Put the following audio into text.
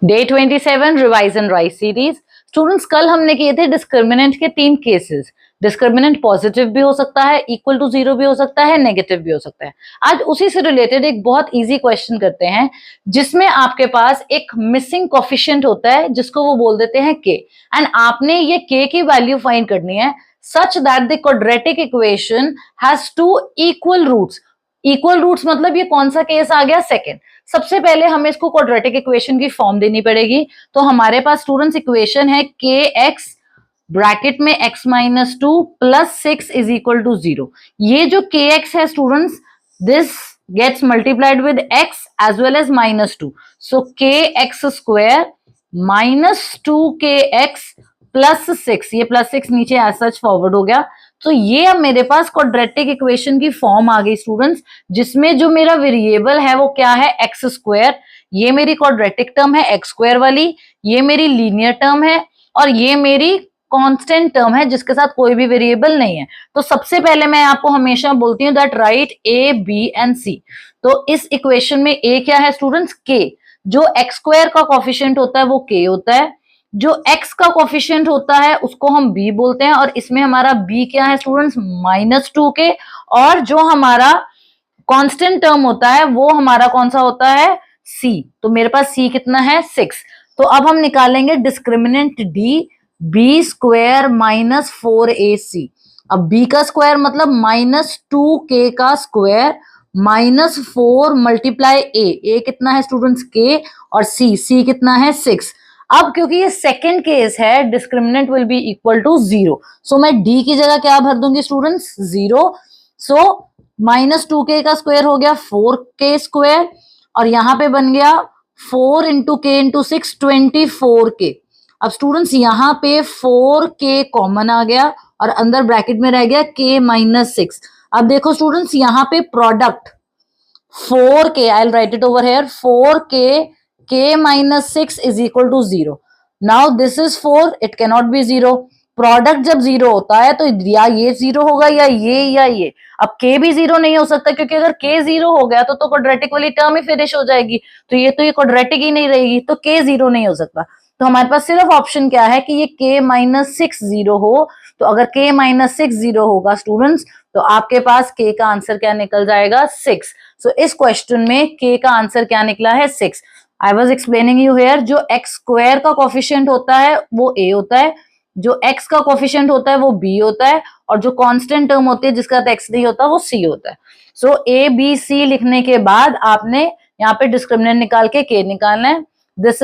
Day 27 revise and right series. Students, कल हमने किए थे डिस्क्रिमिनेंट के 3 केसेस। डिस्क्रिमिनेंट पॉजिटिव भी हो सकता है, इक्वल टू 0 भी हो सकता है, नेगेटिव भी हो सकता है। आज उसी से रिलेटेड एक बहुत इजी क्वेश्चन करते हैं जिसमें आपके पास एक मिसिंग कोफिशिएंट होता है जिसको वो बोल देते हैं k, एंड आपने ये k की वैल्यू फाइंड करनी है such that the quadratic equation has 2 equal roots. Equal roots मतलब ये कौन सा केस आ गया? सेकंड। सबसे पहले हमें इसको क्वाड्रेटिक इक्वेशन की फॉर्म देनी पड़ेगी। तो हमारे पास स्टूडेंट्स इक्वेशन है के एक्स ब्रैकेट में x minus 2 plus 6 is equal to 0। ये जो के एक्स है students, this gets multiplied with x as well as minus 2। So K X square minus 2 के एक्स प्लस 6, ये प्लस 6 नीचे as such forward हो गया। तो ये अब मेरे पास क्वाड्रेटिक इक्वेशन की फॉर्म आ गई स्टूडेंट्स, जिसमें जो मेरा वेरिएबल है वो क्या है? X square. ये मेरी क्वाड्रेटिक टर्म है एक्स स्क्वायर वाली, ये मेरी लीनियर टर्म है, और ये मेरी कांस्टेंट टर्म है जिसके साथ कोई भी वेरिएबल नहीं है। तो सबसे पहले मैं आपको हमेशा बोलती हूँ that right A B and C. तो इस इक्वेशन में ए क्या है स्टूडेंट्स? के। जो एक्स स्क्वायर का कोफिशिएंट होता है वो के होता है, जो x का कोफिशिएंट होता है उसको हम b बोलते हैं, और इसमें हमारा b क्या है स्टूडेंट्स? माइनस 2 के। और जो हमारा कांस्टेंट टर्म होता है वो हमारा कौन सा होता है? c। तो मेरे पास c कितना है? 6। तो अब हम निकालेंगे discriminant d, b square minus 4ac। अब b का स्क्वायर मतलब माइनस 2k का स्क्वायर माइनस 4 मल्टीप्लाई a कितना है स्टूडेंट्स? k। और c कितना है? 6। अब क्योंकि ये सेकंड केस है, discriminant will be equal to 0, so मैं d की जगह क्या भर दूंगी स्टूडेंट्स? 0। सो माइनस 2k का स्क्वायर हो गया 4k स्क्वायर, और यहां पे बन गया 4 इंटू के इंटू 6 24k। अब स्टूडेंट्स यहाँ पे 4k कॉमन आ गया और अंदर ब्रैकेट में रह गया k माइनस 6। अब देखो स्टूडेंट्स यहाँ पे product 4k, I will write it over here, 4k k minus 6 is equal to 0. Now this is 4, it cannot be 0. Product जब 0 होता है तो या ये 0 होगा या ये। अब k भी 0 नहीं हो सकता, क्योंकि अगर k 0 हो गया तो क्वाड्रेटिक वाली टर्म ही फिनिश हो जाएगी, तो ये क्वाड्रेटिक ही नहीं रहेगी, तो k 0 नहीं हो सकता। तो हमारे पास सिर्फ ऑप्शन क्या है कि ये k माइनस 6 0 हो। तो अगर k माइनस 6 0 होगा स्टूडेंट्स, तो आपके पास k का आंसर क्या निकल जाएगा? 6। सो इस क्वेश्चन में k का आंसर क्या निकला है? 6। I was explaining you here, जो एक्स स्क्वायर का कोफिशिएंट होता है वो a होता है, जो x का कोफिशिएंट होता है वो b होता है, और जो कांस्टेंट टर्म होती है जिसका x नहीं होता वो c होता है। सो a b c लिखने के बाद आपने यहाँ पे डिस्क्रिमिनेंट निकाल के k निकालना है। दिस